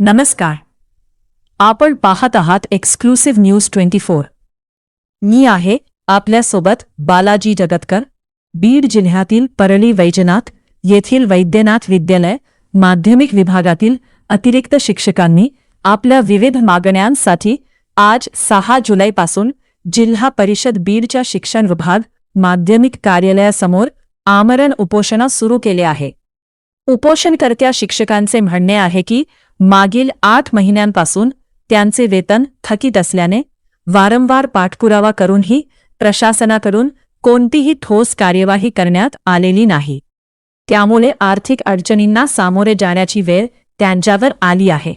नमस्कार. आपण पाहत आहात एक्सक्लुसिव्ह न्यूज 24. मी आहे आपल्यासोबत बालाजी जगतकर. बीड जिल्ह्यातील परळी वैजनाथ येथील वैद्यनाथ विद्यालय माध्यमिक विभागातील अतिरिक्त शिक्षकांनी आपल्या विविध मागण्यांसाठी आज 6 जुलैपासून जिल्हा परिषद बीडच्या शिक्षण विभाग माध्यमिक कार्यालयासमोर आमरण उपोषण सुरू केले आहे. उपोषणकर्त्या शिक्षकांचे म्हणणे आहे की मागील 8 महिन्यांपासून त्यांचे वेतन थकीत असल्याने वारंवार पाठपुरावा करूनही प्रशासनाकडून कोणतीही ठोस कार्यवाही करण्यात आलेली नाही. त्यामुळे आर्थिक अडचणींना सामोरे जाण्याची वेळ त्यांच्यावर आली आहे.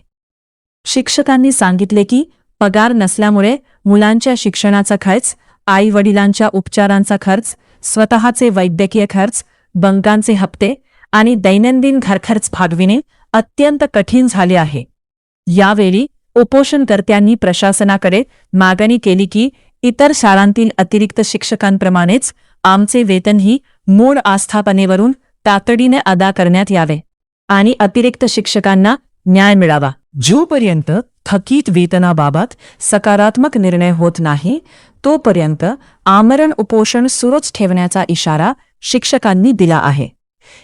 शिक्षकांनी सांगितले की पगार नसल्यामुळे मुलांच्या शिक्षणाचा खर्च, आई-वडिलांच्या उपचारांचा खर्च, स्वतःचे वैद्यकीय खर्च, बँकांचे हप्ते आणि दैनंदिन घरखर्च भागविणे अत्यंत कठीण झाले आहे. यावेळी उपोषणकर्त्यांनी प्रशासनाकडे मागणी केली की इतर शाळांतील अतिरिक्त शिक्षकांप्रमाणेच आमचे वेतनही मूळ आस्थापनेवरून तातडीने अदा करण्यात यावे आणि अतिरिक्त शिक्षकांना न्याय मिळावा. जोपर्यंत थकीत वेतनाबाबत सकारात्मक निर्णय होत नाही तोपर्यंत आमरण उपोषण सुरूच ठेवण्याचा इशारा शिक्षकांनी दिला आहे.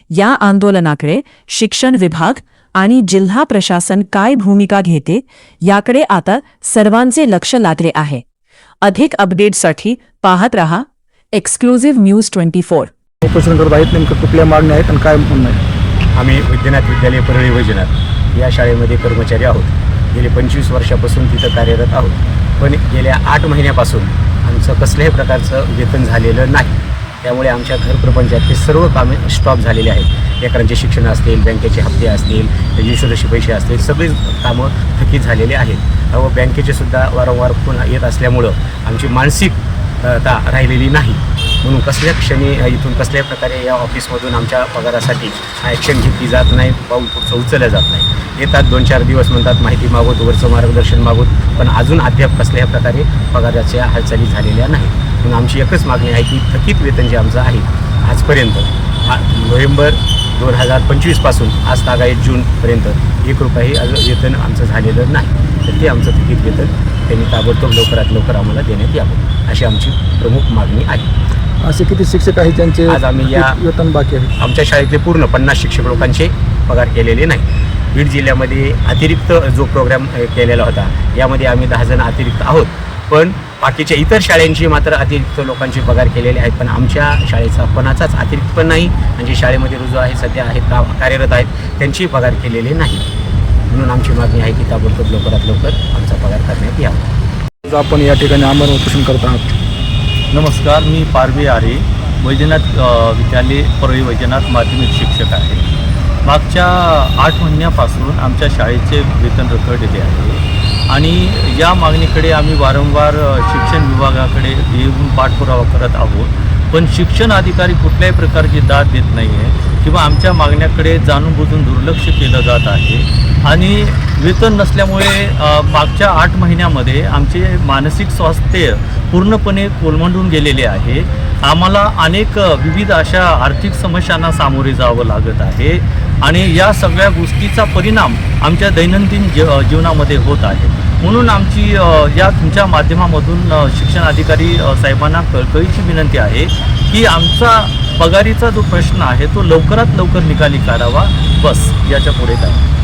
या आंदोलनाकडे शिक्षण विभाग आणि जिल्हा प्रशासन काय भूमिका घेते याकडे आता सर्वांचे लक्ष लागले आहे. अधिक अपडेट्ससाठी पाहत रहा एक्सक्लुसिव्ह न्यूज 24. उपोषण करत आहेत. नेमकं कुठल्या मागण्या आहेत आणि काय म्हणणं आहे? आम्ही वैद्यनाथ विद्यालय परळी वैजनाथ या शाळेमध्ये कर्मचारी आहोत. गेले 25 वर्षापासून तिथं कार्यरत आहोत. पण गेल्या 8 महिन्यापासून आमचं कसल्याही प्रकारचं वेतन झालेलं नाही. त्यामुळे आमच्या घरप्रपंचातले सर्व कामे स्टॉप झालेले आहेत. लेकरांचे शिक्षण असतील, बँकेचे हप्ते असतील, इन्शुरन्सचे पैसे असतील, सगळे कामं थकीत झालेले आहेत. व बँकेचे सुद्धा वारंवार पुन्हा येत असल्यामुळं आमची मानसिकता राहिलेली नाही. म्हणून कसल्या क्षणी इथून कसल्याही प्रकारे या ऑफिसमधून आमच्या पगारासाठी ॲक्शन घेतली जात नाही, पाऊल पुढचं उचललं जात नाही. येतात 2-4 दिवस म्हणतात माहिती मागवत, वरचं मार्गदर्शन मागवत, पण अजून अद्याप कसल्याही प्रकारे पगाराच्या हालचाली झालेल्या नाही. म्हणून आमची एकच मागणी आहे की थकीत वेतन जे आमचं आहे आजपर्यंत नोव्हेंबर 2025 पासून आज तागायत जूनपर्यंत 1 रुपयाही वेतन आमचं झालेलं नाही. तर ते आमचं थकीत वेतन त्यांनी ताबडतोब लवकरात लवकर आम्हाला देण्यात यावं अशी आमची प्रमुख मागणी आहे. असे किती शिक्षक आहेत त्यांचे आज आम्ही या वेतन बाकी आहे? आमच्या शाळेतले पूर्ण 50 शिक्षक लोकांचे पगार केलेले नाही. बीड जिल्ह्यामध्ये अतिरिक्त जो प्रोग्राम केलेला होता यामध्ये आम्ही 10 जण अतिरिक्त आहोत. पण बाकीच्या इतर शाळांची मात्र अतिरिक्त लोकांचे पगार केलेले आहेत. पण आमच्या शाळेचा कोणाचाच अतिरिक्त पण नाही. म्हणजे शाळेमध्ये रुजू आहे, सध्या आहेत, कार्यरत आहेत, त्यांची पगार केलेले नाही. म्हणून आमची मागणी आहे की ताबडतोब लवकरात लवकर आमचा पगार करण्यात यावा. आपण या ठिकाणी आमरण उपोषण करत आहात. नमस्कार, मी पारवी आहे. वैजनाथ विद्यालय परळी वैजनाथ माध्यमिक शिक्षक आहे. मागच्या 8 महिन्यापासून आमच्या शाळेचे वेतन रखडलेले आहे आणि या मागणीकडे आम्ही वारंवार शिक्षण विभागाकडे येऊन पाठपुरावा करत आहोत. पण शिक्षण अधिकारी कुठल्याही प्रकारची दाद देत नाही आहे किंवा आमच्या मागण्याकडे जाणूनबुजून दुर्लक्ष केलं जात आहे. आणि वेतन नसल्यामुळे मागच्या 8 महिन्यामध्ये आमचे मानसिक स्वास्थ्य पूर्णपणे कोलमडून गेलेले आहे. आम्हाला अनेक विविध अशा आर्थिक समस्यांना सामोरे जावं लागत आहे आणि या सगळ्या गोष्टीचा परिणाम आमच्या दैनंदिन जीवनामध्ये होत आहे. म्हणून आमची या तुमच्या माध्यमामधून शिक्षण अधिकारी साहेबांना कळकळीची विनंती आहे की आमचा पगारीचा जो प्रश्न आहे तो लवकरात लवकर निकाली काढावा. बस, याच्या पुढे काय.